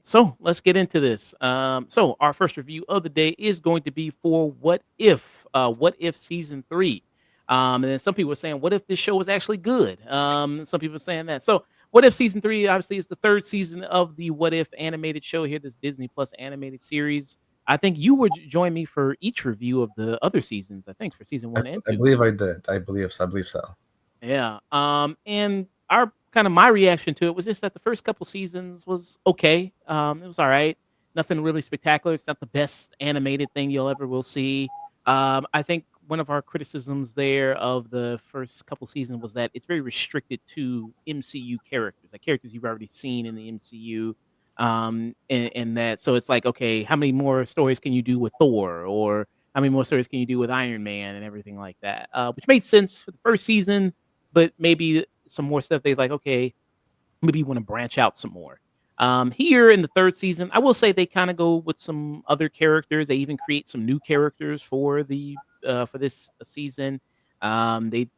So let's get into this. So our first review of the day is going to be for What If season three. And then some people are saying, what if this show was actually good? Some people are saying that. So What If season three obviously is the third season of the What If animated show here, this Disney Plus animated series. I think you would join me for each review of the other seasons. I think for season I, one and I two. believe I did. I believe so. I believe so. Yeah. And our kind of my reaction to it was just that the first couple seasons was okay. It was all right. Nothing really spectacular. It's not the best animated thing you'll ever will see. I think one of our criticisms there of the first couple seasons was that it's very restricted to MCU characters, like characters you've already seen in the MCU. And that so it's like, okay, how many more stories can you do with Thor, or how many more stories can you do with Iron Man and everything like that? Which made sense for the first season, but maybe some more stuff they like, okay, maybe you want to branch out some more. Here in the third season, I will say they kind of go with some other characters. They even create some new characters for this season. They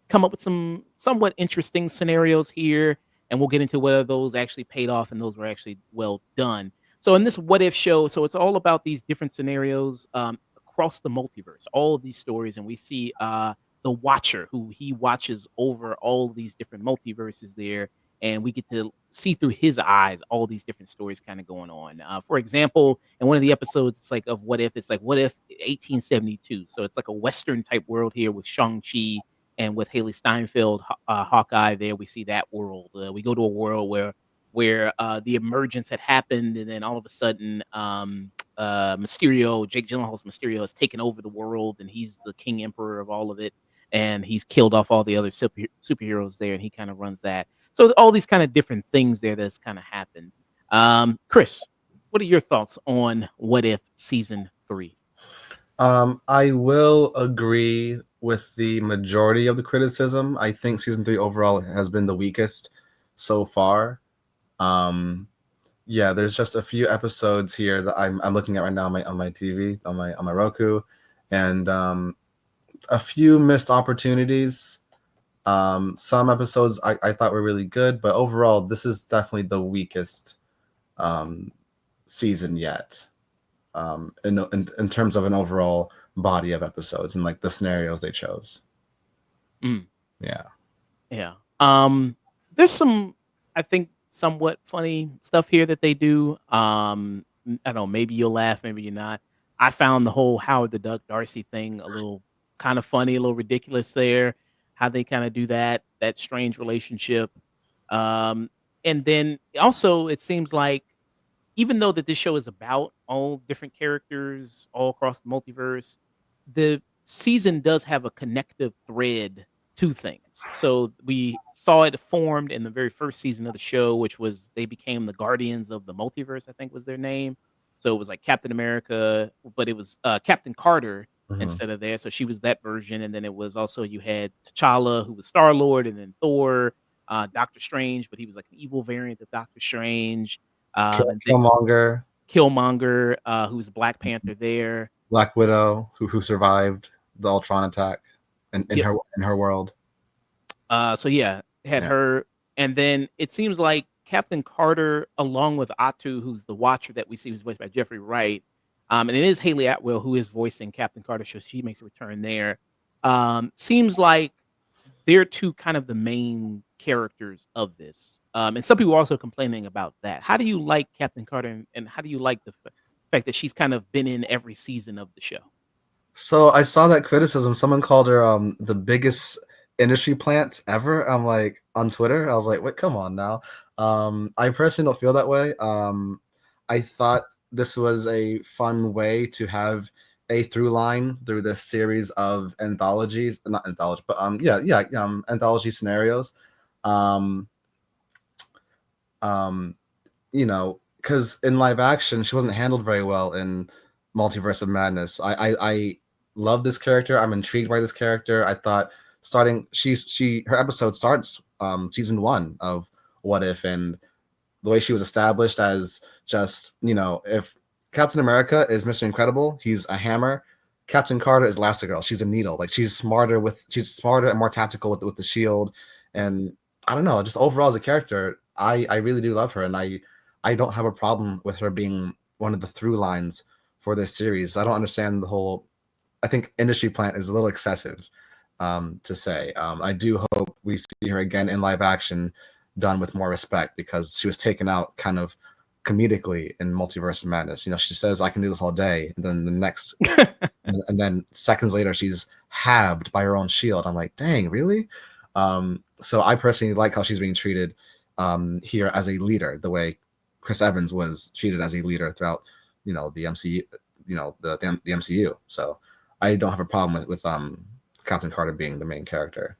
come up with some somewhat interesting scenarios here, and we'll get into whether those actually paid off and those were actually well done. So in this what if show, so it's all about these different scenarios across the multiverse, all of these stories, and we see the Watcher, who he watches over all these different multiverses there, and we get to see through his eyes all these different stories kind of going on. For example, in one of the episodes, it's like of what if it's like what if 1872. So it's like a Western type world here with Shang Chi and with Haley Steinfeld, Hawkeye. There we see that world. We go to a world where the emergence had happened, and then all of a sudden, Mysterio, Jake Gyllenhaal's Mysterio, has taken over the world, and he's the king emperor of all of it, and he's killed off all the other superheroes there, and he kind of runs that. So all these kind of different things there that's kind of happened. Chris, what are your thoughts on What If season three? I will agree with the majority of the criticism. I think season 3 overall has been the weakest so far. Um, yeah, there's just a few episodes here that I'm looking at right now on my TV on my Roku, and a few missed opportunities. Some episodes I thought were really good, but overall, this is definitely the weakest um, season yet. In terms of an overall body of episodes and like the scenarios they chose. Mm. Yeah. Yeah. There's some, I think, somewhat funny stuff here that they do. I don't know, maybe you'll laugh, maybe you're not. I found the whole Howard the Duck Darcy thing a little kind of funny, a little ridiculous there. How they kind of do that strange relationship. Um, and then also it seems like even though that this show is about all different characters all across the multiverse, the season does have a connective thread to things. So we saw it formed in the very first season of the show, which was they became the Guardians of the Multiverse, I think was their name. So it was like Captain America, but it was Captain Carter Mhm. instead of there. So she was that version. And then it was also you had T'Challa, who was Star Lord, and then Thor, Doctor Strange, but he was like an evil variant of Doctor Strange. And then Killmonger, Killmonger, who's Black Panther there. Black Widow, who survived the Ultron attack, in Yep. her world. So yeah, had Yeah. her, and then it seems like Captain Carter, along with Atu, who's the Watcher that we see, who's voiced by Jeffrey Wright, and it is Haley Atwell who is voicing Captain Carter, so she makes a return there. Seems like they're two kind of the main characters of this, and some people are also complaining about that. How do you like Captain Carter, and how do you like the fact that she's kind of been in every season of the show? So I saw that criticism. Someone called her the biggest industry plant ever. I'm like on Twitter. I was like, wait, come on now. I personally don't feel that way. I thought this was a fun way to have a through line through this series of anthologies, not anthology, but anthology scenarios. Um, um, because in live action, she wasn't handled very well in Multiverse of Madness. I love this character. I'm intrigued by this character. I thought starting her episode starts season 1 of What If, and the way she was established as just, if Captain America is Mr. Incredible, he's a hammer. Captain Carter is Elastigirl. She's a needle. Like she's smarter and more tactical with the shield. And I don't know, just overall as a character, I really do love her, and I don't have a problem with her being one of the through lines for this series. I don't understand the whole. I think industry plant is a little excessive to say. I do hope we see her again in live action, done with more respect, because she was taken out kind of comedically in Multiverse of Madness. She says, "I can do this all day," and then and then seconds later, she's halved by her own shield. I'm like, dang, really? So I personally like how she's being treated here as a leader, the way Chris Evans was treated as a leader throughout, the MCU, the MCU. So I don't have a problem with Captain Carter being the main character.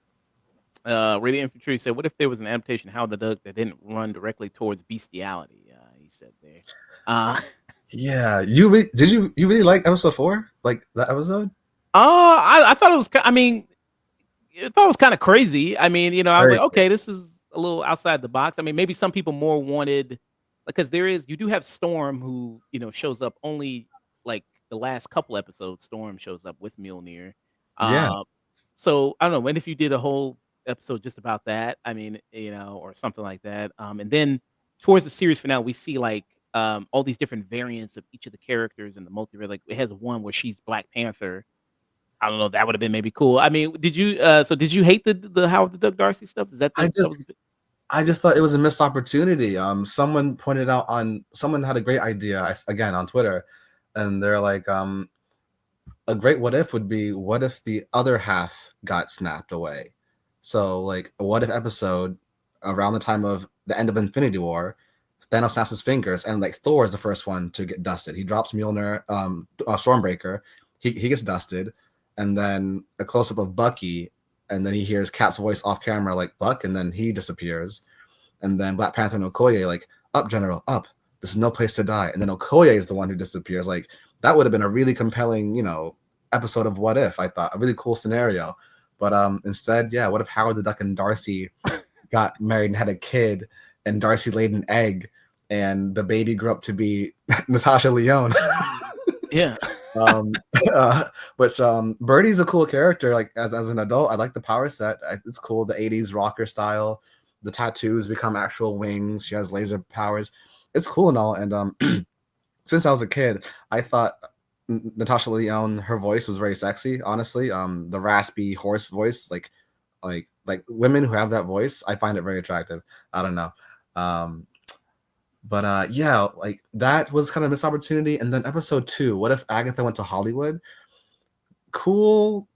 Radiant Infantry said, "What if there was an adaptation of Howard the Duck that didn't run directly towards bestiality?" He said there. Uh, Yeah, did you really like episode 4, like that episode? I thought it was. I mean, I thought it was kind of crazy. I mean, I was Very like, okay, this is a little outside the box. I mean, maybe some people more wanted, because you do have Storm, who shows up only like the last couple episodes. Storm shows up with Mjolnir. yeah. Uh, so I don't know. When if you did a whole episode just about that, I mean, or something like that. And then towards the series finale, we see like all these different variants of each of the characters in the multiverse. Like it has one where she's Black Panther. I don't know. That would have been maybe cool. I mean, did you? So did you hate the Howard the Duck Darcy stuff? Is that I that was? just I just thought it was a missed opportunity. Someone had a great idea again on Twitter, and they're like, a great what if would be, what if the other half got snapped away? So like a what if episode around the time of the end of Infinity War, Thanos snaps his fingers, and like Thor is the first one to get dusted. He drops Mjolnir, Stormbreaker. He gets dusted, and then a close up of Bucky, and then he hears Cap's voice off camera like Buck, and then he disappears. And then Black Panther and Okoye like, up, General, up. This is no place to die. And then Okoye is the one who disappears. Like that would have been a really compelling, episode of What If. I thought a really cool scenario, but instead, yeah, what if Howard the Duck and Darcy got married and had a kid, and Darcy laid an egg, and the baby grew up to be Natasha Lyonne. Yeah. um, which Birdie's a cool character. Like as an adult, I like the power set. It's cool, the '80s rocker style. The tattoos become actual wings. She has laser powers. It's cool and all. And since I was a kid, I thought Natasha Lyonne, her voice was very sexy. Honestly, the raspy horse voice, like women who have that voice, I find it very attractive. I don't know. But yeah, like that was kind of a missed opportunity. And then episode 2, what if Agatha went to Hollywood? Cool.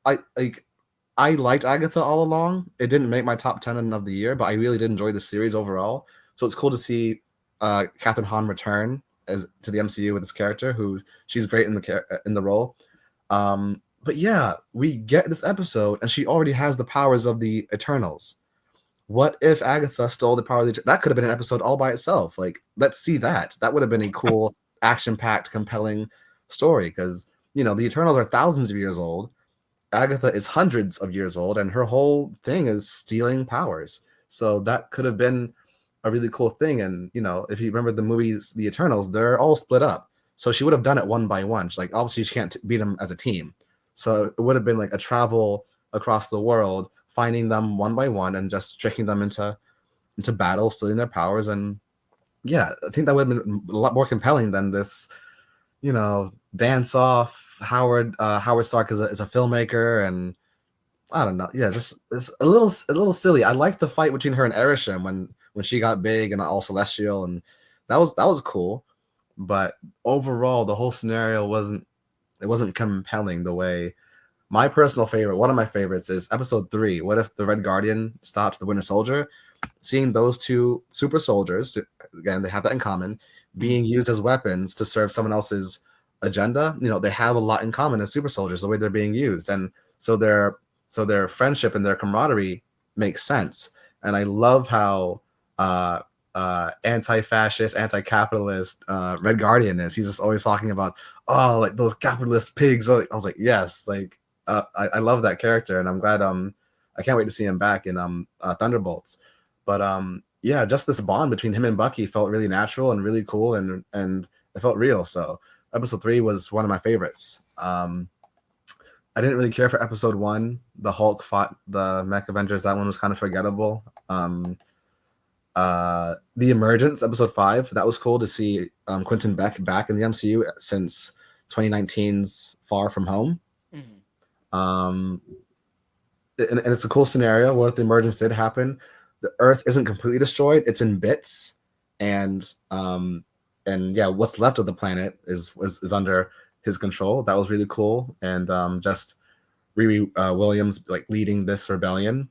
I liked Agatha all along. It didn't make my top 10 of the year, but I really did enjoy the series overall. So it's cool to see Catherine Hahn return to the MCU with this character, who she's great in the role. But yeah, we get this episode, and she already has the powers of the Eternals. What if Agatha stole the power of that could have been an episode all by itself. Like, let's see that. That would have been a cool, action-packed, compelling story, because, the Eternals are thousands of years old. Agatha is hundreds of years old, and her whole thing is stealing powers. So that could have been a really cool thing. And, if you remember the movies, The Eternals, they're all split up. So she would have done it one by one. Like, obviously, she can't beat them as a team. So it would have been like a travel across the world, finding them one by one and just tricking them into battle, stealing their powers. And yeah, I think that would have been a lot more compelling than this, dance off. Howard Stark is a filmmaker, and I don't know. Yeah, just it's a little silly. I liked the fight between her and Erisham when she got big and all celestial, and that was cool. But overall, the whole scenario wasn't compelling the way. My personal favorite, one of my favorites, is episode 3. What if the Red Guardian stops the Winter Soldier? Seeing those two super soldiers, again, they have that in common, being used as weapons to serve someone else's agenda. They have a lot in common as super soldiers, the way they're being used. And so their friendship and their camaraderie makes sense. And I love how anti-fascist, anti-capitalist Red Guardian is. He's just always talking about, oh, like those capitalist pigs. I was like, yes, like I love that character, and I'm glad I can't wait to see him back in Thunderbolts. But yeah, just this bond between him and Bucky felt really natural and really cool, and it felt real. So episode 3 was one of my favorites. I didn't really care for episode 1. The Hulk fought the Mech Avengers. That one was kind of forgettable. The Emergence, episode 5, that was cool to see Quentin Beck back in the MCU since 2019's Far From Home. Mhm. Um, and it's a cool scenario. What if the emergence did happen? The Earth isn't completely destroyed; it's in bits, and yeah, what's left of the planet is under his control. That was really cool, and just Riri Williams like leading this rebellion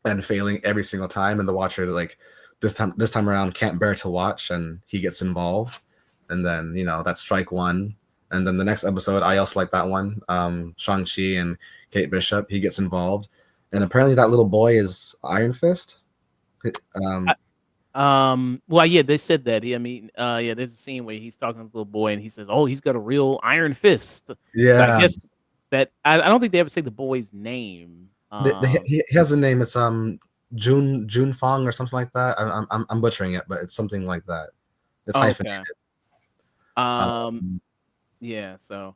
and failing every single time, and the Watcher like this time around can't bear to watch, and he gets involved, and then that's strike one, and then the next episode I also like that one. Shang-Chi and Kate Bishop, he gets involved, and apparently that little boy is Iron Fist. I, Um, well, yeah, they said that. I mean, yeah, there's a scene where he's talking to the little boy, and he says, "Oh, he's got a real iron fist." So I yeah, guess that I don't think they ever say the boy's name. he has a name. It's Jun Fong or something like that. I'm butchering it, but it's something like that. It's hyphenated. Okay. Um, Um, yeah. So,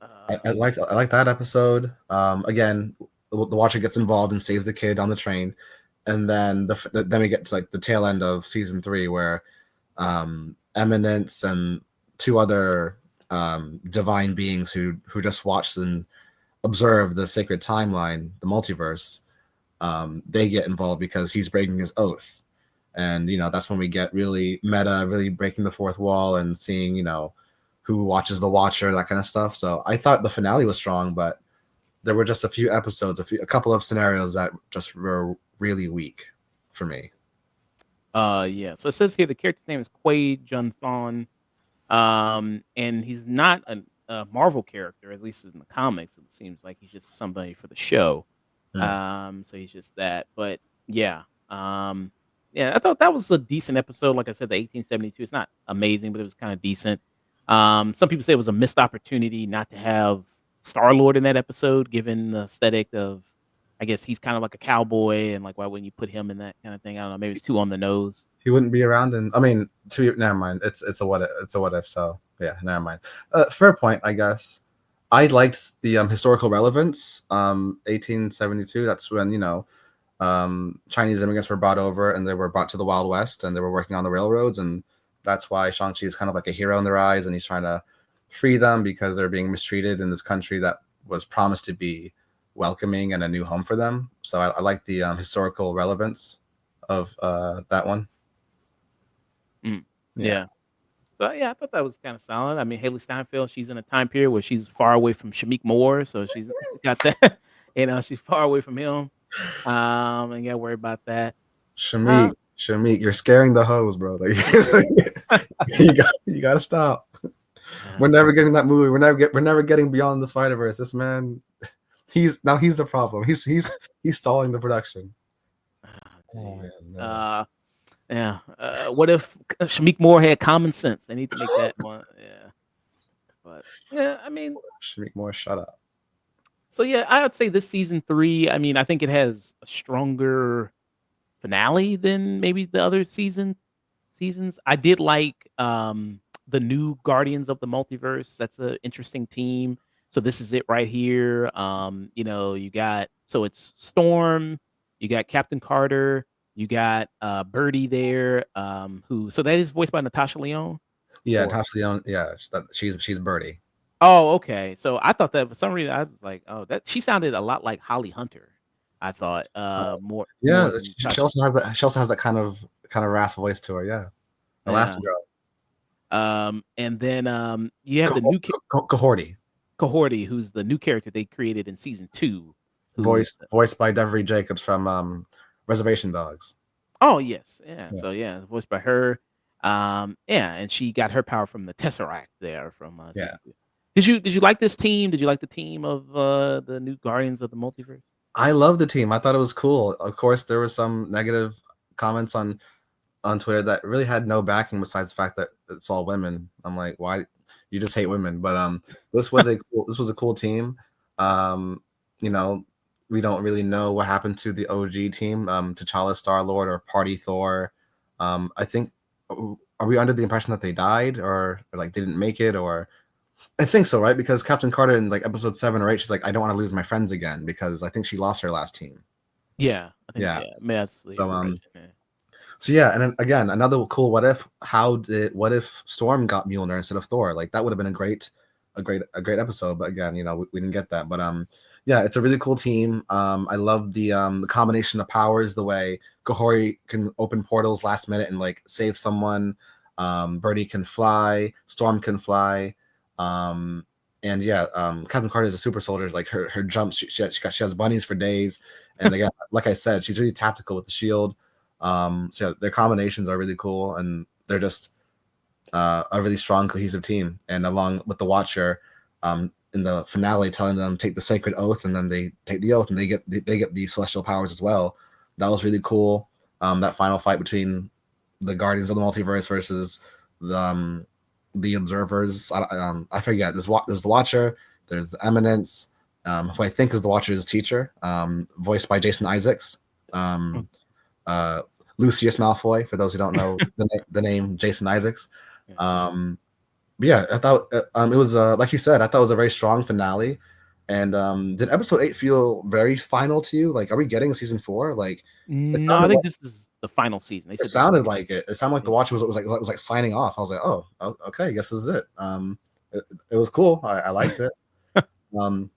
I like that episode. Again, the Watcher gets involved and saves the kid on the train, and then then we get to like the tail end of season 3 where Eminence and two other divine beings who just watched and observe the sacred timeline, the multiverse. They get involved because he's breaking his oath, and that's when we get really meta, really breaking the fourth wall and seeing who watches the Watcher, that kind of stuff. So I thought the finale was strong, but there were just a few episodes, a couple of scenarios that just were really weak for me. yeah. So it says here the character's name is Quaid Jun Thon. And he's not a Marvel character, at least in the comics. It seems like he's just somebody for the show. Hmm. So he's just that. But yeah, yeah, I thought that was a decent episode. Like I said, the 1872. It's not amazing, but it was kind of decent. Some people say it was a missed opportunity not to have Star Lord in that episode, given the aesthetic of. I guess he's kind of like a cowboy, and like why wouldn't you put him in that kind of thing? I don't know. Maybe it's too on the nose. He wouldn't be around, and I mean, never mind. It's a what if, it's a what if. So yeah, never mind. Fair point, I guess. I liked the historical relevance. 1872. That's when Chinese immigrants were brought over, and they were brought to the Wild West, and they were working on the railroads, and that's why Shang-Chi is kind of like a hero in their eyes, and he's trying to free them because they're being mistreated in this country that was promised to be welcoming and a new home for them. So I like the historical relevance of that one. Mm, Yeah. yeah. So yeah, I thought that was kind of solid. I mean, Haley Steinfeld, she's in a time period where she's far away from Shamik Moore, so she's got that. She's far away from him. And you got to worry about that. Uh, Shamik, you're scaring the hoes, bro. Like, you got to stop. We're never getting that movie. We're never getting beyond the Spider Verse. This man, he's the problem. He's stalling the production. Oh geez. man, no. Yeah. What if Shamik Moore had common sense? They need to make that one. Yeah. But yeah, I mean, Shamik Moore, shut up. so yeah, I would say this season 3. I mean, I think it has a stronger finale than maybe the other seasons. I did like the new Guardians of the Multiverse. That's an interesting team. So this is it right here. You got so it's Storm, you got Captain Carter, you got Birdie there, who so that is voiced by Natasha Lyonne. Yeah, Or Tops Leon. Yeah, she's Birdie. oh, okay. So I thought that for some reason I was like, oh, that she sounded a lot like Holly Hunter. I thought more Yeah, than she Natasha. also has that. She also has that kind of rasp voice to her. Yeah, Yeah. Elastigirl. And then you have the new Cohorty, Cohorty, who's the new character they created in season 2. Who's voiced by Devery Jacobs from Reservation Dogs. oh yes, yeah. Yeah. So yeah, voiced by her. Yeah, and she got her power from the Tesseract there from Yeah. season 2. Did you like this team? Did you like the team of the new Guardians of the Multiverse? I love the team. I thought it was cool. Of course, there were some negative comments on Twitter that really had no backing besides the fact that it's all women. I'm like, why you just hate women? But this was a cool team. Um, you know, we don't really know what happened to the OG team, T'Challa, Star Lord, or Party Thor. I think are we under the impression that they died or like they didn't make it or I think so, right? Because Captain Carter in like episode 7 or 8, she's like, I don't want to lose my friends again because I think she lost her last team. Yeah, I think Yeah. yeah, I mean, that's the So impression. Yeah. so yeah, and then again, another cool what if? What if Storm got Mjolnir instead of Thor? Like that would have been a great episode. But again, we didn't get that. But yeah, it's a really cool team. I love the combination of powers, the way Kahori can open portals last minute and like save someone. Birdie can fly, Storm can fly. And yeah, Captain Carter is a super soldier. Like her jumps, she has bunnies for days. And again, like I said, she's really tactical with the shield. So yeah, their combinations are really cool, and they're just a really strong, cohesive team. And along with the Watcher, in the finale, telling them take the sacred oath, and then they take the oath, and they get the celestial powers as well. That was really cool. That final fight between the Guardians of the Multiverse versus the Observers. I forget. There's the Watcher. There's the Eminence, who I think is the Watcher's teacher, voiced by Jason Isaacs. Mm, Uh, Lucius Malfoy, for those who don't know the name Jason Isaacs. yeah. Um, but yeah, I thought it was like you said, I thought it was a very strong finale. And did episode 8 feel very final to you? Like, are we getting season 4? Like, it No, I sounded think like this is the final season. They it said this is sounded the like final it. season. It sounded like the Watcher was like signing off. I was like, oh, okay, I guess this is it. It was cool. I liked it. Um,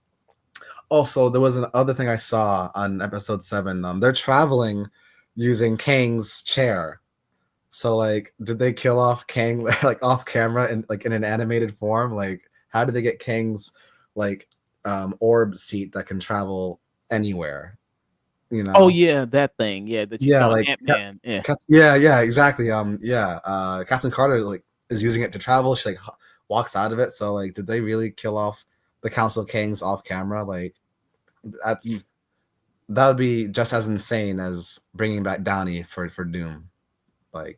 Also, there was another thing I saw on episode 7. They're traveling using Kang's chair. So, like, did they kill off Kang like off camera and like in an animated form? Like, how did they get Kang's like orb seat that can travel anywhere? You Oh know? yeah, that thing. Yeah, that you Yeah, saw in like Ant-Man. Yeah. yeah, exactly. Yeah. Captain Carter like is using it to travel. She like walks out of it. So, like, did they really kill off the Council of Kangs off camera? Like, Mm. that's that would be just as insane as bringing back Downey for Doom. Like,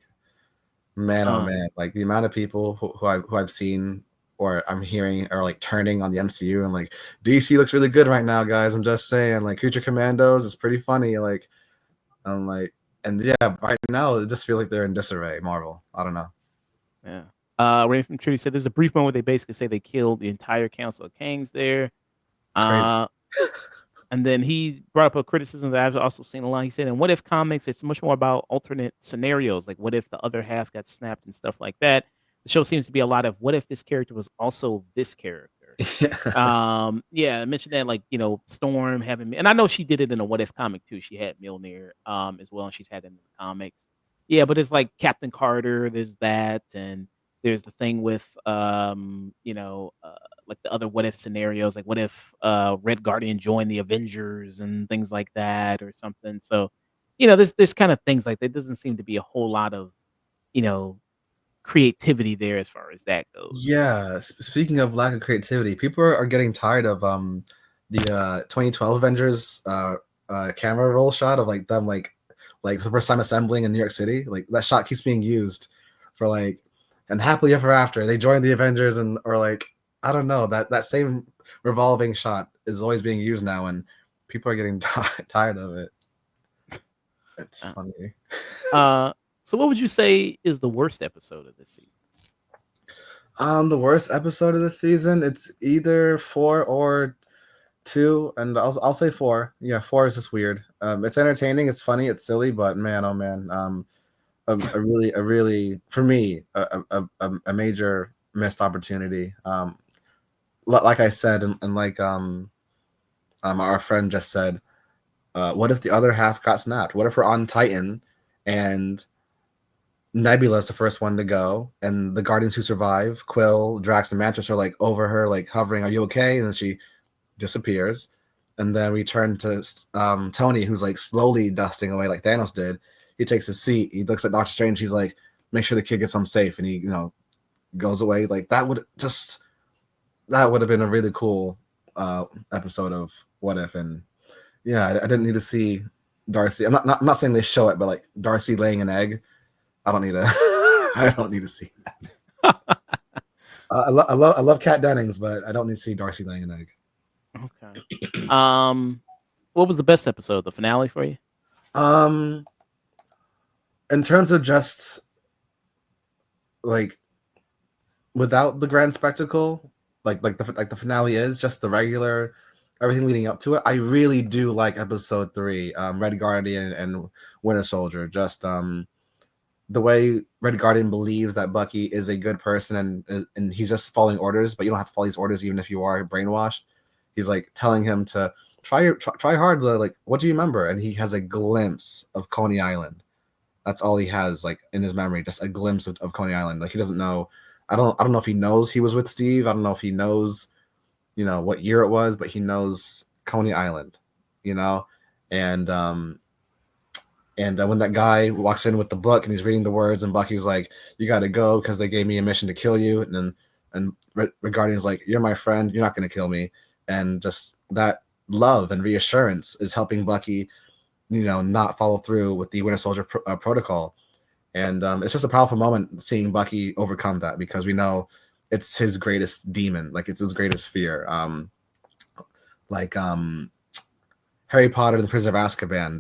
man, oh Uh, man, like the amount of people who I've seen or I'm hearing are like turning on the MCU and like DC looks really good right now, guys. I'm just saying, like Creature Commandos is pretty funny. Like I'm like, and yeah, right now it just feels like they're in disarray. Marvel, I don't know, yeah. Rain from Tree said there's a brief moment where they basically say they killed the entire Council of Kings there. crazy. Uh, and then he brought up a criticism that I've also seen a lot. He said, "In What If comics, it's much more about alternate scenarios, like what if the other half got snapped and stuff like that. The show seems to be a lot of what if this character was also this character." Yeah, Yeah, I mentioned that, like, Storm having, and I know she did it in a What If comic too. She had Mjolnir, as well, and she's had it in the comics. Yeah, but it's like Captain Carter. There's that, and there's the thing with, like the other what if scenarios, like what if Red Guardian joined the Avengers and things like that, or something. So, there's kind of things like that. Doesn't seem to be a whole lot of, you know, creativity there as far as that goes. yeah. Speaking of lack of creativity, people are getting tired of the 2012 Avengers camera roll shot of like them like the first time assembling in New York City. Like that shot keeps being used for like and happily ever after they join the Avengers and or like I don't know that same revolving shot is always being used now and people are getting tired of it. It's Uh, funny. Uh, so what would you say is the worst episode of this season? The worst episode of the season, it's either 4 or 2, and I'll say 4. Yeah, 4 is just weird. It's entertaining, it's funny, it's silly, but man, oh man, a really for me a major missed opportunity. Like I said, and like our friend just said, what if the other half got snapped? What if we're on Titan and Nebula's the first one to go, and the Guardians who survive, Quill, Drax, and Mantis are like over her, like hovering, "Are you okay?" And then she disappears, and then we turn to Tony, who's like slowly dusting away, like Thanos did. He takes his seat. He looks at Doctor Strange. He's like, "Make sure the kid gets home safe," and he, goes away. Like that would have been a really cool episode of What If, and yeah, I didn't need to see Darcy. I'm not saying they show it, but like Darcy laying an egg. I don't need to. I don't need to see. I love Kat Dennings, but I don't need to see Darcy laying an egg. Okay. Um, What was the best episode? The finale for you? Um, in terms of just like without the grand spectacle, like the finale is just the regular everything leading up to it. I really do like episode 3, Red Guardian and Winter Soldier. Just the way Red Guardian believes that Bucky is a good person and he's just following orders, but you don't have to follow these orders even if you are brainwashed. He's like telling him to try hard. Like, what do you remember? And he has a glimpse of Coney Island. That's all he has, like in his memory, just a glimpse of Coney Island. Like he doesn't know. I don't know if he knows he was with Steve. I don't know if he knows, what year it was, but he knows Coney Island, you know, and when that guy walks in with the book and he's reading the words, and Bucky's like, "You got to go because they gave me a mission to kill you," and Guardian's like, "You're my friend. You're not going to kill me," and just that love and reassurance is helping Bucky, not follow through with the Winter Soldier protocol. And it's just a powerful moment seeing Bucky overcome that because we know it's his greatest demon, like it's his greatest fear. Like Harry Potter and the Prisoner of Azkaban,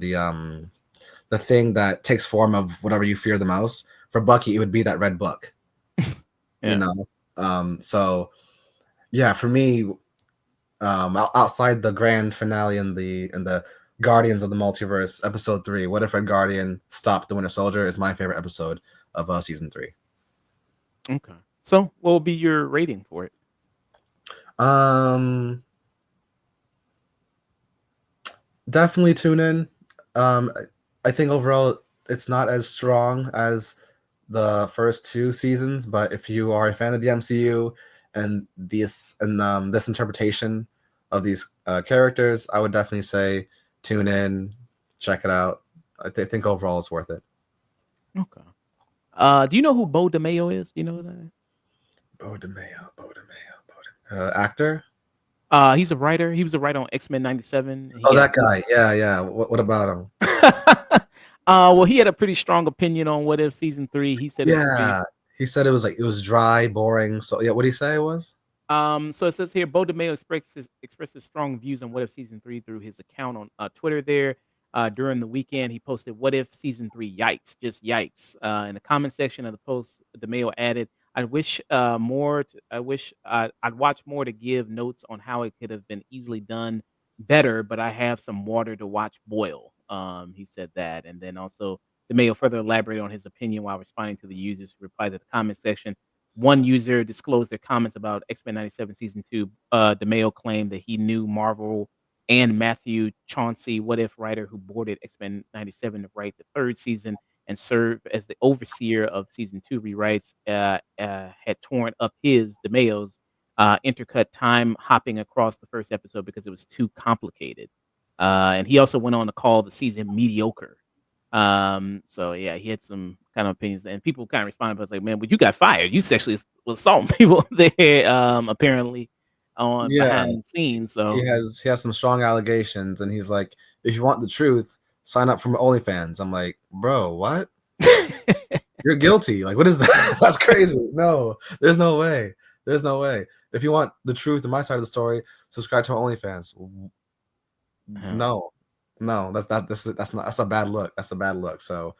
the thing that takes form of whatever you fear the most. For Bucky, it would be that red book, you Yeah. know. So yeah, for me, outside the grand finale and the Guardians of the Multiverse, episode 3, What If Red Guardian Stopped the Winter Soldier, is my favorite episode of season 3. Okay. So, what will be your rating for it? Um, Definitely tune in. I think overall it's not as strong as the first 2 seasons, but if you are a fan of the MCU and this interpretation of these characters, I would definitely say tune in, check it out. I think overall it's worth it. Okay. Do you know who Bo DeMayo is? Do you know who that is? Bo DeMayo. Actor? He's a writer. He was a writer on X-Men 97. And he Oh, had a that guy. Yeah, yeah. What about him? well, he had a pretty strong opinion on What If season 3. He said it was pretty. Yeah, he said it was dry, boring. So yeah, what did he say it was? So it says here, Bo DeMayo expresses strong views on What If season 3 through his account on Twitter. There, during the weekend, he posted, "What if season 3? Yikes! Just yikes!" In the comment section of the post, DeMayo added, "I wish more. I wish I'd watch more to give notes on how it could have been easily done better, but I have some water to watch boil." He said that, and then also DeMayo further elaborated on his opinion while responding to the users who replied to the comment section. One user disclosed their comments about X-Men 97 season 2. DeMayo claimed that he knew Marvel and Matthew Chauncey, What If writer who boarded X-Men 97 to write the third season and serve as the overseer of season 2 rewrites, had torn up DeMayo's intercut time hopping across the first episode because it was too complicated. And he also went on to call the season mediocre. So yeah, he had some kind of opinions, and people kind of responded, but it's like, man, but you got fired. You sexually was assaulting people there, apparently on Yeah, behind the scenes. he So has some strong allegations, and he's like, if you want the truth, sign up for OnlyFans. I'm like, bro, what? You're guilty. Like, what is that? That's crazy. No, there's no way. There's no way. If you want the truth and my side of the story, subscribe to OnlyFans. yeah, No, no, that's a bad look. That's a bad look. So,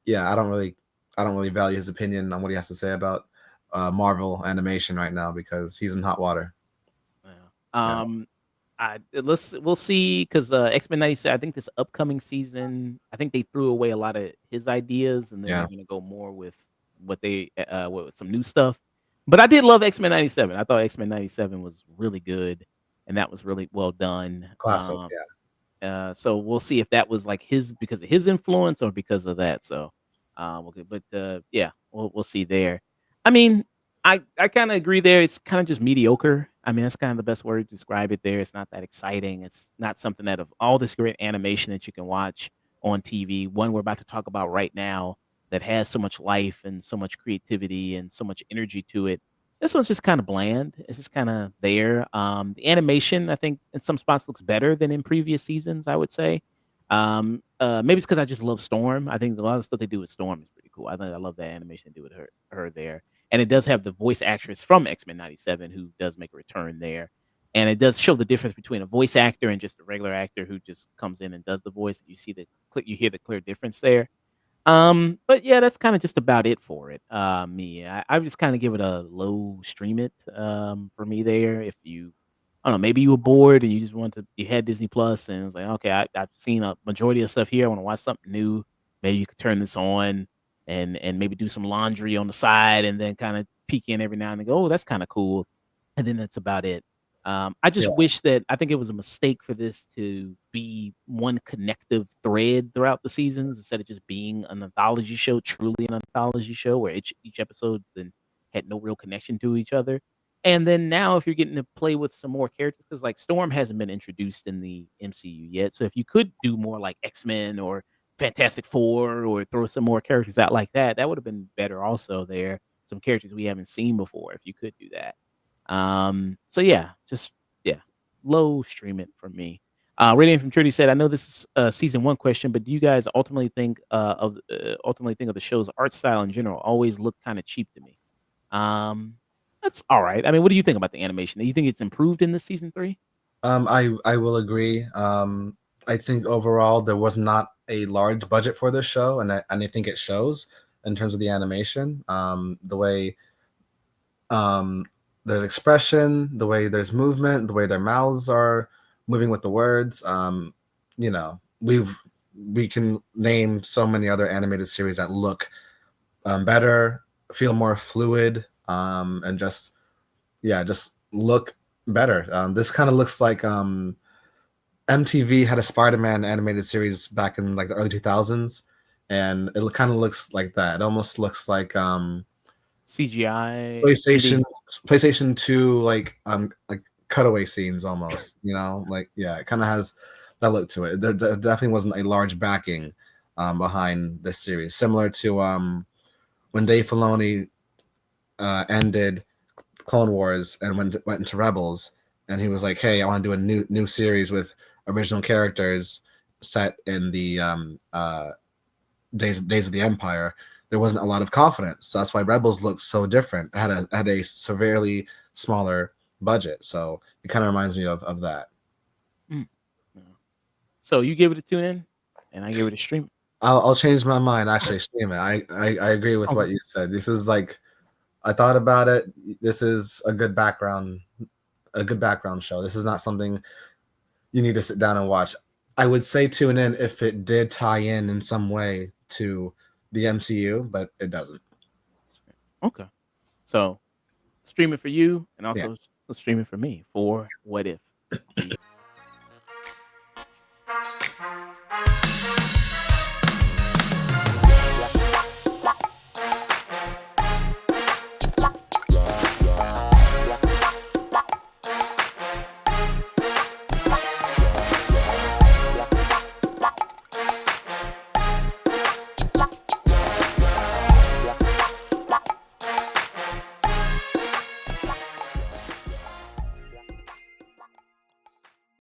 yeah, I don't really value his opinion on what he has to say about Marvel animation right now because he's in hot water. yeah. Yeah, We'll see because X-Men 97. I think this upcoming season, I think they threw away a lot of his ideas, and then they're yeah, gonna go more with what they with some new stuff. But I did love X-Men 97. I thought X-Men 97 was really good, and that was really well done. classic. Yeah, So we'll see if that was like his because of his influence or because of that. So, okay, but yeah, we'll see there. I mean, I kind of agree there. It's kind of just mediocre. I mean, that's kind of the best word to describe it. There, it's not that exciting. It's not something that of all this great animation that you can watch on TV. One we're about to talk about right now that has so much life and so much creativity and so much energy to it. This one's just kind of bland. It's just kind of there. The animation, I think, in some spots looks better than in previous seasons. I would say. Maybe it's because I just love Storm. I think a lot of stuff they do with Storm is pretty cool. I think I love that animation they do with her there, and it does have the voice actress from X-Men 97 who does make a return there. and it does show the difference between a voice actor and just a regular actor who just comes in and does the voice. You see you hear the clear difference there. But yeah, that's kinda just about it for it. Me, I would just kinda give it a low stream it, for me there. If you I don't know, maybe you were bored and you just want to you had Disney Plus and it's like, "Okay, I've seen a majority of stuff here. I wanna watch something new." Maybe you could turn this on and maybe do some laundry on the side and then kinda peek in every now and then go, "Oh, that's kinda cool." And then that's about it. I just Yeah, wish that I think it was a mistake for this to be one connective thread throughout the seasons instead of just being an anthology show, truly an anthology show where each episode then had no real connection to each other. And then now, if you're getting to play with some more characters, because like Storm hasn't been introduced in the MCU yet, so if you could do more like X-Men or Fantastic Four or throw some more characters out like that, that would have been better. Also, there some characters we haven't seen before. If you could do that. So yeah, just yeah, low stream it for me. Radiant from Trudy said, "I know this is a season one question, but do you guys ultimately think of the show's art style in general? Always looked kind of cheap to me. Um, that's all right. I mean, what do you think about the animation? Do you think it's improved in this season three? I will agree. I think overall there was not a large budget for this show, and I think it shows in terms of the animation. The way um, there's expression, the way there's movement, the way their mouths are moving with the words. You know, we can name so many other animated series that look better, feel more fluid, and just yeah, just look better. This kind of looks like MTV had a Spider-Man animated series back in like the early 2000s, and it kind of looks like that. It almost looks CGI PlayStation indie. PlayStation 2 like cutaway scenes almost, you know? Like yeah, it kind of has that look to it. There definitely wasn't a large backing behind this series, similar to when Dave Filoni ended Clone Wars and went into Rebels, and he was like, "Hey, I want to do a new series with original characters set in the days of the Empire." There wasn't a lot of confidence, so that's why Rebels looked so different. It had a severely smaller budget, so it kind of reminds me of that. Mm. Yeah. So you give it a tune in, and I give it a stream. I'll change my mind. Actually, stream it. I agree with Okay. what you said. This is like I thought about it. This is a good background show. This is not something you need to sit down and watch. I would say tune in if it did tie in some way to the MCU, but it doesn't. Okay. So stream it for you, and Yeah. also stream it for me for What If season